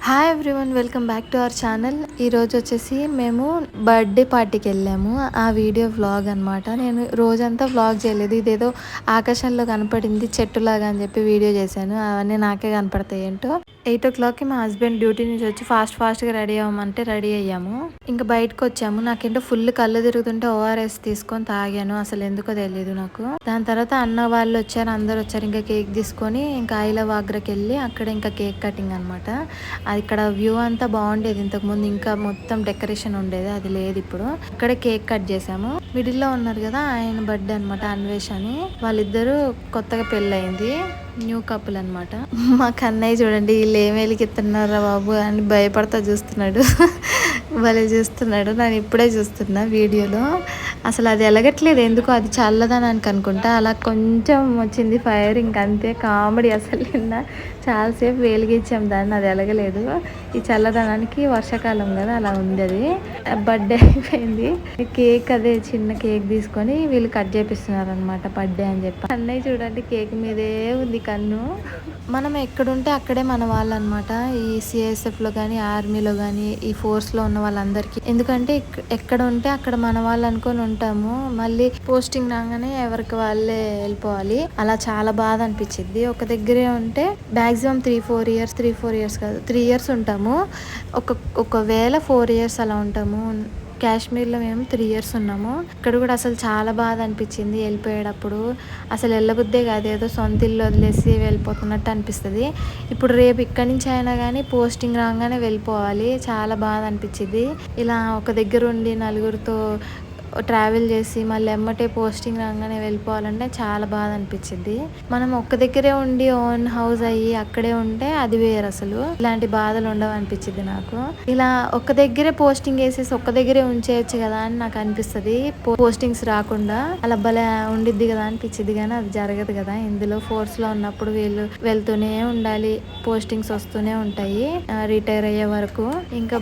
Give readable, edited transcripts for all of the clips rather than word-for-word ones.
Hi everyone, welcome back to our channel. ఈరోజు వచ్చేసి మేము బర్త్డే పార్టీకి వెళ్ళాము. ఆ వీడియో వ్లాగ్ అనమాట. నేను రోజంతా వ్లాగ్ చేయలేదు, ఇదేదో ఆకాశంలో కనపడింది చెట్టులాగా అని చెప్పి వీడియో చేశాను. అవన్నీ నాకే కనపడతాయి ఏంటో. 8 o'clockకి మా హస్బెండ్ డ్యూటీ నుంచి వచ్చి ఫాస్ట్గా రెడీ అవ్వమంటే రెడీ అయ్యాము. ఇంకా బయటకు వచ్చాము. నాకేంటో ఫుల్ కళ్ళు తిరుగుతుంటే ఓఆర్ఎస్ తీసుకొని తాగాను. అసలు ఎందుకో తెలియదు నాకు. దాని తర్వాత అన్న వాళ్ళు వచ్చారు, అందరు వచ్చారు. ఇంకా కేక్ తీసుకొని ఇంకా ఐ లవ్ ఆగ్రాకి వెళ్ళి అక్కడ ఇంకా కేక్ కటింగ్ అనమాట. ఇక్కడ వ్యూ అంతా బాగుండేది ఇంతకుముందు, ఇంకా మొత్తం డెకరేషన్ ఉండేది, అది లేదు ఇప్పుడు. ఇక్కడే కేక్ కట్ చేసాము. మిడిల్లో ఉన్నారు కదా, ఆయన బర్త్డే అనమాట, అన్వేష్ అని. వాళ్ళిద్దరూ కొత్తగా పెళ్ళయింది, న్యూ కపుల్ అనమాట. మా కన్నయ్య చూడండి, వీళ్ళు ఏం వెలిగిస్తున్నారా బాబు అని భయపడతా చూస్తున్నాడు. భలే చూస్తున్నాడు. నేను ఇప్పుడే చూస్తున్నా వీడియోలో. అసలు అది ఎలగట్లేదు ఎందుకో, అది చల్లదనానికి అనుకుంటా. అలా కొంచెం వచ్చింది ఫైర్, ఇంకంతే. కామెడీ అసలు. నిన్న చాలాసేపు వెలిగించాం దాన్ని, అది ఎలగలేదు. ఈ చల్లదనానికి వర్షాకాలం కదా, అలా ఉంది. అది బర్త్డే అయిపోయింది. కేక్ అదే చిన్న కేక్ తీసుకొని వీళ్ళు కట్ చేపిస్తున్నారు అనమాట, బర్త్డే అని చెప్పి. అన్నయ్య చూడండి కేక్ మీదే ఉంది కన్ను. మనం ఎక్కడుంటే అక్కడే మన వాళ్ళు అనమాట. ఈ సిఎస్ఎఫ్లో కానీ, ఆర్మీలో కానీ, ఈ ఫోర్స్లో ఉన్న వాళ్ళందరికీ. ఎందుకంటే ఎక్కడ ఉంటే అక్కడ మన వాళ్ళు అనుకొని ఉంటాము. మళ్ళీ పోస్టింగ్ రాగానే ఎవరికి వాళ్ళే వెళ్ళిపోవాలి. అలా చాలా బాధ అనిపించింది. ఒక దగ్గరే ఉంటే మ్యాక్సిమం 3-4 ఇయర్స్ కాదు, 3 years ఉంటాము. ఒకవేళ 4 years అలా ఉంటాము. కాశ్మీర్లో మేము 3 years ఉన్నాము. ఇక్కడ కూడా అసలు చాలా బాధ అనిపించింది వెళ్ళిపోయేటప్పుడు. అసలు వెళ్ళబుద్దే కాదు, ఏదో సొంత ఇల్లు వదిలేసి వెళ్ళిపోతున్నట్టు అనిపిస్తుంది. ఇప్పుడు రేపు ఇక్కడి నుంచి అయినా కానీ పోస్టింగ్ రాగానే వెళ్ళిపోవాలి. చాలా బాధ అనిపించింది. ఇలా ఒక దగ్గర ఉండి నలుగురితో ట్రావెల్ చేసి మళ్ళీ ఎమ్మటే పోస్టింగ్ రాగానే వెళ్ళిపోవాలంటే చాలా బాధ అనిపించింది. మనం ఒక్క దగ్గరే ఉండి ఓన్ హౌస్ అయ్యి అక్కడే ఉంటే అది వేరు. అసలు ఇలాంటి బాధలు ఉండవు అనిపించింది నాకు. ఇలా ఒక్క దగ్గరే పోస్టింగ్ వేసేసి ఒక్క దగ్గరే ఉంచేయచ్చు కదా అని నాకు అనిపిస్తుంది. పోస్టింగ్స్ రాకుండా అలా భలే ఉండిద్ది కదా అనిపించింది, కానీ అది జరగదు కదా. ఇందులో ఫోర్స్లో ఉన్నప్పుడు వీళ్ళు వెళ్తూనే ఉండాలి, పోస్టింగ్స్ వస్తూనే ఉంటాయి రిటైర్ అయ్యే వరకు. ఇంకా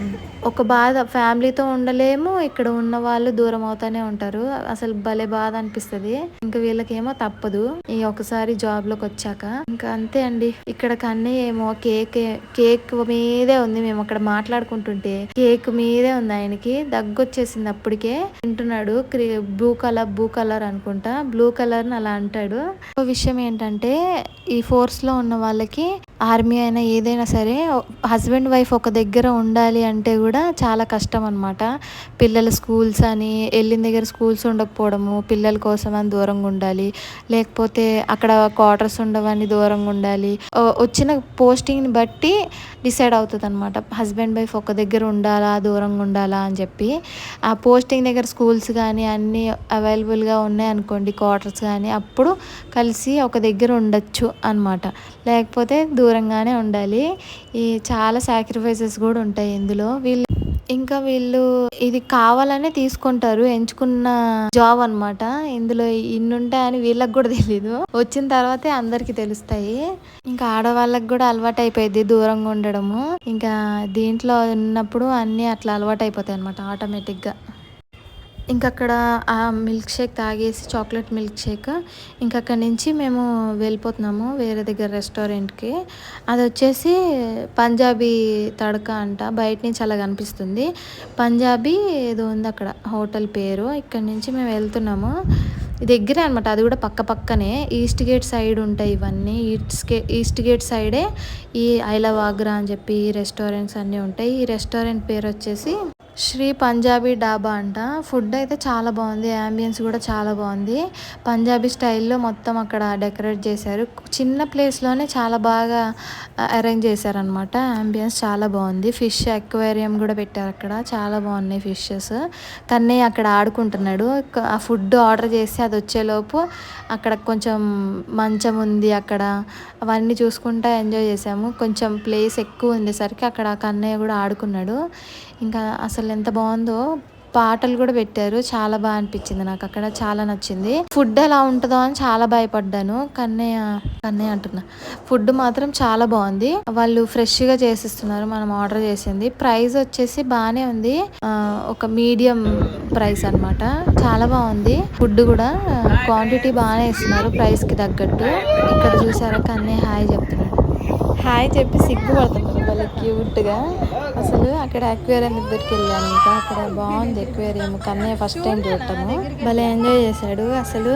ఒక బాధ, ఫ్యామిలీతో ఉండలేము, ఇక్కడ ఉన్న వాళ్ళు దూరం అవుతానే ఉంటారు. అసలు భలే బాధ అనిపిస్తుంది. ఇంకా వీళ్ళకేమో తప్పదు ఈ ఒకసారి జాబ్ లోకి వచ్చాక. ఇంకా అంతే అండి. ఇక్కడ కన్నీ ఏమో కేక్ మీదే ఉంది. మేము అక్కడ మాట్లాడుకుంటుంటే కేక్ మీదే ఉంది. ఆయనకి దగ్గొచ్చేసింది అప్పటికే. తింటున్నాడు. బ్లూ కలర్ అనుకుంటా, బ్లూ కలర్ ని అలా అంటాడు. ఒక విషయం ఏంటంటే, ఈ ఫోర్స్ లో ఉన్న వాళ్ళకి ఆర్మీ అయినా ఏదైనా సరే హస్బెండ్ వైఫ్ ఒక దగ్గర ఉండాలి అంటే కూడా చాలా కష్టం అనమాట. పిల్లల స్కూల్స్ అని వెళ్ళిన దగ్గర స్కూల్స్ ఉండకపోవడము, పిల్లల కోసం అని దూరంగా ఉండాలి, లేకపోతే అక్కడ క్వార్టర్స్ ఉండవని దూరంగా ఉండాలి. వచ్చిన పోస్టింగ్ని బట్టి డిసైడ్ అవుతుంది అనమాట, హస్బెండ్ వైఫ్ ఒక దగ్గర ఉండాలా దూరంగా ఉండాలా అని చెప్పి. ఆ పోస్టింగ్ దగ్గర స్కూల్స్ కానీ అన్నీ అవైలబుల్గా ఉన్నాయి అనుకోండి, క్వార్టర్స్ కానీ, అప్పుడు కలిసి ఒక దగ్గర ఉండొచ్చు అనమాట. లేకపోతే దూరంగానే ఉండాలి. ఈ చాలా సాక్రిఫైసెస్ కూడా ఉంటాయి ఇందులో. వీళ్ళు ఇది కావాలనే తీసుకుంటారు, ఎంచుకున్న జాబ్ అనమాట. ఇందులో ఇన్ని ఉంటాయని వీళ్ళకి కూడా తెలీదు, వచ్చిన తర్వాతే అందరికి తెలుస్తాయి. ఇంకా ఆడవాళ్ళకి కూడా అలవాటు అయిపోయింది దూరంగా ఉండడము. ఇంకా దీంట్లో ఉన్నప్పుడు అన్నీ అట్లా అలవాటు అయిపోతాయి అనమాట ఆటోమేటిక్గా. ఇంకా అక్కడ ఆ మిల్క్ షేక్ తాగేసి, చాక్లెట్ మిల్క్ షేక్, ఇంకా అక్కడి నుంచి మేము వెళ్ళిపోతున్నాము వేరే దగ్గర రెస్టారెంట్కి. అది వచ్చేసి పంజాబీ తడకా అంట. బయట నుంచి అలా కనిపిస్తుంది. పంజాబీ ఏదో ఉంది అక్కడ హోటల్ పేరు. ఇక్కడి నుంచి మేము వెళ్తున్నాము. దగ్గరే అనమాట, అది కూడా పక్కనే. ఈస్ట్ గేట్ సైడ్ ఉంటాయి ఇవన్నీ. ఈస్ట్ గేట్ సైడే ఈ ఐ లవ్ ఆగ్రా అని చెప్పి రెస్టారెంట్స్ అన్నీ ఉంటాయి. ఈ రెస్టారెంట్ పేరు వచ్చేసి శ్రీ పంజాబీ డాబా అంట. ఫుడ్ అయితే చాలా బాగుంది, యాంబియన్స్ కూడా చాలా బాగుంది. పంజాబీ స్టైల్లో మొత్తం అక్కడ డెకరేట్ చేశారు. చిన్న ప్లేస్లోనే చాలా బాగా అరేంజ్ చేశారనమాట. యాంబియన్స్ చాలా బాగుంది. ఫిష్ అక్వేరియం కూడా పెట్టారు అక్కడ, చాలా బాగున్నాయి ఫిషెస్. కన్నయ్య అక్కడ ఆడుకుంటున్నాడు. ఆ ఫుడ్ ఆర్డర్ చేసి అది వచ్చేలోపు అక్కడ కొంచెం మంచం ఉంది, అక్కడ అవన్నీ చూసుకుంటా ఎంజాయ్ చేసాము. కొంచెం ప్లేస్ ఎక్కువ ఉండేసరికి అక్కడ కన్నయ్య కూడా ఆడుకున్నాడు. ఇంకా అసలు ఎంత బాగుందో. పాటలు కూడా పెట్టారు, చాలా బాగా అనిపించింది నాకు. అక్కడ చాలా నచ్చింది. ఫుడ్ ఎలా ఉంటుందో అని చాలా భయపడ్డాను. కన్నయ్య అంటున్నా, ఫుడ్ మాత్రం చాలా బాగుంది. వాళ్ళు ఫ్రెష్గా చేసిస్తున్నారు మనం ఆర్డర్ చేసింది. ప్రైస్ వచ్చేసి బాగానే ఉంది, ఒక మీడియం ప్రైస్ అనమాట. చాలా బాగుంది ఫుడ్ కూడా, క్వాంటిటీ బాగానే ఇస్తున్నారు ప్రైస్కి తగ్గట్టు. ఇక్కడ చూసారా కన్నయ్య హాయ్ చెప్తున్నాడు. హాయ్ చెప్పి సిగ్గుపడుతున్నాడు. భలే క్యూట్గా. అసలు అక్కడ అక్వేరియం దగ్గరికి వెళ్ళాను, ఇంకా అక్కడ బాగుంది అక్వేరియం. కన్నయ్య ఫస్ట్ టైం చూడటము భలే ఎంజాయ్ చేశాడు. అసలు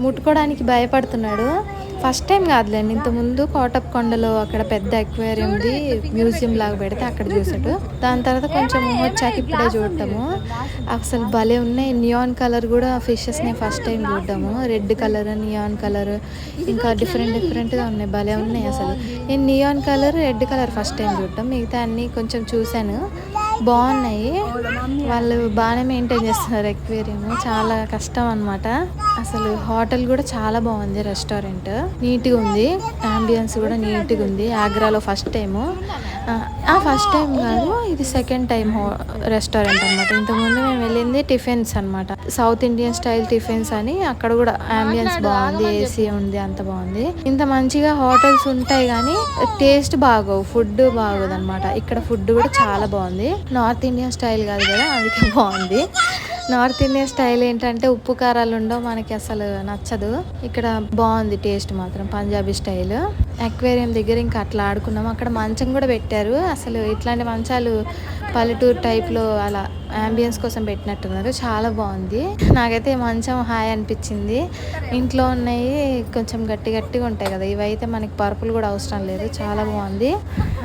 ముట్టుకోవడానికి భయపడుతున్నాడు. ఫస్ట్ టైం కాదులేండి, ఇంతకుముందు కోటప్పకొండలో అక్కడ పెద్ద అక్వేరియంది మ్యూజియం లాగా పెడితే అక్కడ చూసాడు. దాని తర్వాత కొంచెం వచ్చాక ఇప్పుడే చూడటము. అసలు భలే ఉన్నాయి. నియాన్ కలర్ కూడా ఫిషెస్ని ఫస్ట్ టైం చూడటము. రెడ్ కలర్, నియాన్ కలర్, ఇంకా డిఫరెంట్గా ఉన్నాయి. భలే ఉన్నాయి అసలు. నేను neon colour, red colour first time చూడటం. మిగతా అన్నీ కొంచెం చూశాను, బాగున్నాయి. వాళ్ళు బాగానే మెయింటైన్ చేస్తున్నారు అక్వేరియం. చాలా కష్టం అనమాట. అసలు హోటల్ కూడా చాలా బాగుంది, రెస్టారెంట్ నీట్గా ఉంది, అంబియన్స్ కూడా నీట్గా ఉంది. ఆగ్రాలో ఫస్ట్ టైము, ఫస్ట్ టైం కాదు ఇది సెకండ్ టైం రెస్టారెంట్ అనమాట. ఇంతకుముందు మేము వెళ్ళింది టిఫిన్స్ అనమాట, సౌత్ ఇండియన్ స్టైల్ టిఫిన్స్ అని. అక్కడ కూడా అంబియన్స్ బాగుంది, ఏసీ ఉంది, అంత బాగుంది. ఇంత మంచిగా హోటల్స్ ఉంటాయి కానీ టేస్ట్ బాగోవు, ఫుడ్ బాగోదు అనమాట. ఇక్కడ ఫుడ్ కూడా చాలా బాగుంది. నార్త్ ఇండియన్ స్టైల్ కాదు కదా, అందుకే బాగుంది. నార్త్ ఇండియన్ స్టైల్ ఏంటంటే ఉప్పు కారాలు ఉండవు, మనకి అసలు నచ్చదు. ఇక్కడ బాగుంది టేస్ట్ మాత్రం, పంజాబీ స్టైల్. అక్వేరియం దగ్గర ఇంకా అట్లా ఆడుకున్నాము. అక్కడ మంచం కూడా పెట్టారు. అసలు ఇట్లాంటి మంచాలు పల్లెటూరు టైప్లో అలా అంబియన్స్ కోసం పెట్టినట్టున్నారు. చాలా బాగుంది. నాకైతే మంచం హాయ్ అనిపించింది. ఇంట్లో ఉన్నాయి కొంచెం గట్టిగా ఉంటాయి కదా, ఇవైతే మనకి పరుపులు కూడా అవసరం లేదు. చాలా బాగుంది.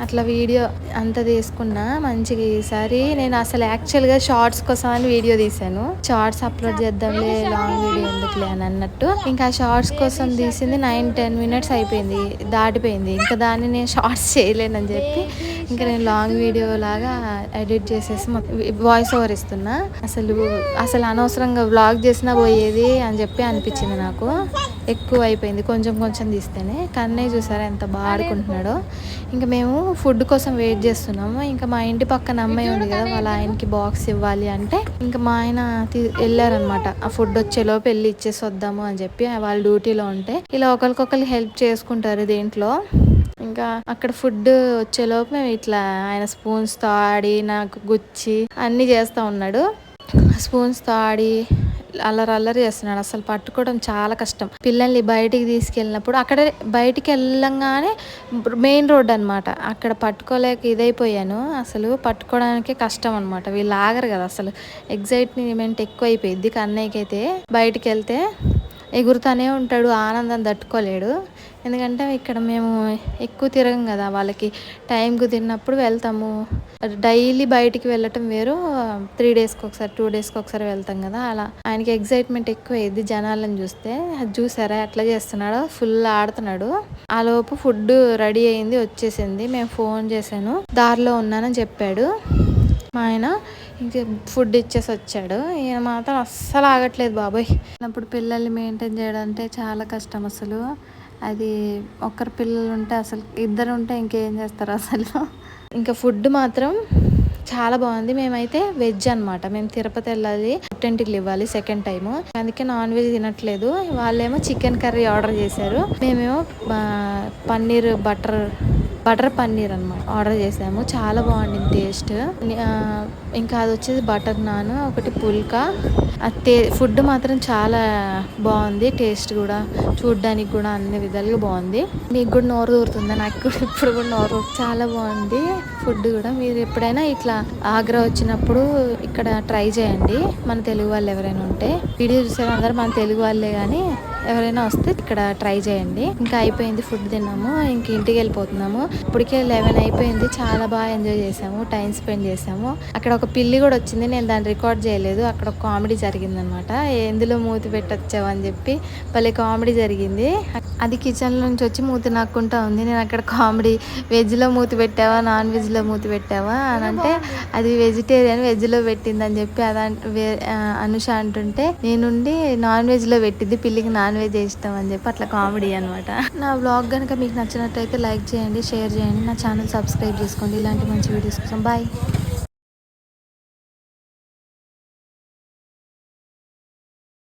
అట్లా వీడియో అంతా తీసుకున్నా మంచిగా. ఈసారి నేను అసలు యాక్చువల్గా షార్ట్స్ కోసం అని వీడియో తీసాను. షార్ట్స్ అప్లోడ్ చేద్దాంలే, లాంగ్ వీడియో ఎందుకులే అని అన్నట్టు. ఇంకా షార్ట్స్ కోసం తీసింది 9-10 minutes అయిపోయింది, దాటిపోయింది. ఇంకా దాన్ని నేను షార్ట్స్ చేయలేనని చెప్పి ఇంకా నేను లాంగ్ వీడియో లాగా ఎడిట్ చేసేసి వాయిస్ ఓవర్ ఇస్తున్నా. అసలు అనవసరంగా వ్లాగ్ చేసినా పోయేది అని చెప్పి అనిపించింది నాకు. ఎక్కువ అయిపోయింది కొంచెం తీస్తేనే. కన్నయ్య చూసారా ఎంత బాగా ఆడుకుంటున్నాడో. ఇంకా మేము ఫుడ్ కోసం వెయిట్ చేస్తున్నాము. ఇంకా మా ఇంటి పక్కన అమ్మాయి ఉంది కదా, వాళ్ళ ఆయనకి బాక్స్ ఇవ్వాలి అంటే ఇంకా మా ఆయన వెళ్ళారనమాట. ఆ ఫుడ్ వచ్చేలోపు వెళ్ళి ఇచ్చేసి వద్దాము అని చెప్పి, వాళ్ళ డ్యూటీలో ఉంటే ఇలా ఒకరికొకరు హెల్ప్ చేసుకుంటారు దీంట్లో. ఇంకా అక్కడ ఫుడ్ వచ్చేలోపు మేము ఇట్లా ఆయన స్పూన్స్తో ఆడి నాకు గుచ్చి అన్నీ చేస్తూ ఉన్నాడు. స్పూన్స్తో ఆడి అల్లరి చేస్తున్నాడు. అసలు పట్టుకోవడం చాలా కష్టం. పిల్లల్ని బయటికి తీసుకెళ్ళినప్పుడు అక్కడ బయటికి వెళ్ళంగానే మెయిన్ రోడ్ అనమాట, అక్కడ పట్టుకోలేక ఇదైపోయాను. అసలు పట్టుకోవడానికి కష్టం అనమాట. వీళ్ళు ఆగరు కదా, అసలు ఎగ్జైట్మెంట్ ఎక్కువ అయిపోయింది కన్నయ్యకి. అయితే బయటికి వెళ్తే ఎగురుతానే ఉంటాడు, ఆనందం తట్టుకోలేడు. ఎందుకంటే ఇక్కడ మేము ఎక్కువ తిరగం కదా, వాళ్ళకి టైంకు తిన్నప్పుడు వెళ్తాము. డైలీ బయటికి వెళ్ళటం వేరు, 3 daysకి ఒకసారి 2 daysకి ఒకసారి వెళ్తాం కదా, అలా ఆయనకి ఎగ్జైట్మెంట్ ఎక్కువ అయ్యింది జనాలను చూస్తే. అది చూసారా ఎట్లా చేస్తున్నాడో, ఫుల్ ఆడుతున్నాడు. ఆ లోపు ఫుడ్ రెడీ అయింది, వచ్చేసింది. మేము ఫోన్ చేశాను, దారిలో ఉన్నానని చెప్పాడు మా ఆయన. ఇంక ఫుడ్ ఇచ్చేసి వచ్చాడు. ఈయన మాత్రం అస్సలు ఆగట్లేదు బాబోయ్. అప్పుడు పిల్లల్ని మెయింటైన్ చేయడం అంటే చాలా కష్టం అసలు. అది ఒక్కరు పిల్లలు ఉంటే అసలు, ఇద్దరు ఉంటే ఇంకేం చేస్తారు అసలు. ఇంకా ఫుడ్ మాత్రం చాలా బాగుంది. మేమైతే వెజ్ అనమాట, మేము తిరుపతి వెళ్ళాలి, పుట్టెంటికలు ఇవ్వాలి సెకండ్ టైము, అందుకే నాన్ వెజ్ తినట్లేదు. వాళ్ళేమో చికెన్ కర్రీ ఆర్డర్ చేశారు, మేమేమో బటర్ పన్నీర్ అనమాట ఆర్డర్ చేసాము. చాలా బాగుండింది టేస్ట్. ఇంకా అది వచ్చేసి బటర్ నాన్, ఒకటి పుల్కా. ఫుడ్ మాత్రం చాలా బాగుంది, టేస్ట్ కూడా చూడ్డానికి కూడా అన్ని విధాలుగా బాగుంది. మీకు కూడా నోరు ఊరుతుందా? నాకు కూడా ఇప్పుడు కూడా నోరు చాలా బాగుంది ఫుడ్ కూడా. మీరు ఎప్పుడైనా ఇట్లా ఆగ్రా వచ్చినప్పుడు ఇక్కడ ట్రై చేయండి, మన తెలుగు వాళ్ళు ఎవరైనా ఉంటే. వీడియో చూసే అందరూ మన తెలుగు వాళ్ళే, కానీ ఎవరైనా వస్తే ఇక్కడ ట్రై చేయండి. ఇంకా అయిపోయింది, ఫుడ్ తిన్నాము, ఇంక ఇంటికి వెళ్ళిపోతున్నాము. ఇప్పటికే 11 అయిపోయింది. చాలా బాగా ఎంజాయ్ చేసాము, టైం స్పెండ్ చేసాము. అక్కడ ఒక పిల్లి కూడా వచ్చింది, నేను దాన్ని రికార్డ్ చేయలేదు. అక్కడ ఒక కామెడీ జరిగిందనమాట, ఎందులో మూతి పెట్టొచ్చావు అని చెప్పి భలే కామెడీ జరిగింది. అది కిచెన్ నుంచి వచ్చి మూతి నాక్కుంటా ఉంది. నేను అక్కడ కామెడీ, వెజ్లో మూతి పెట్టావా, నాన్ వెజ్లో మూతి పెట్టావా అని అంటే, అది వెజిటేరియన్, వెజ్లో పెట్టిందని చెప్పి అనుష అంటుంటే, నేనుండి నాన్ వెజ్లో పెట్టింది, పిల్లికి నాన్ వెజ్ ఇష్టం అని చెప్పి అట్లా కామెడీ అనమాట. నా వ్లాగ్ కనుక మీకు నచ్చినట్టయితే లైక్ చేయండి, షేర్ చేయండి, నా ఛానల్ సబ్స్క్రైబ్ చేసుకోండి. ఇలాంటి మంచి వీడియోస్ కోసం బాయ్.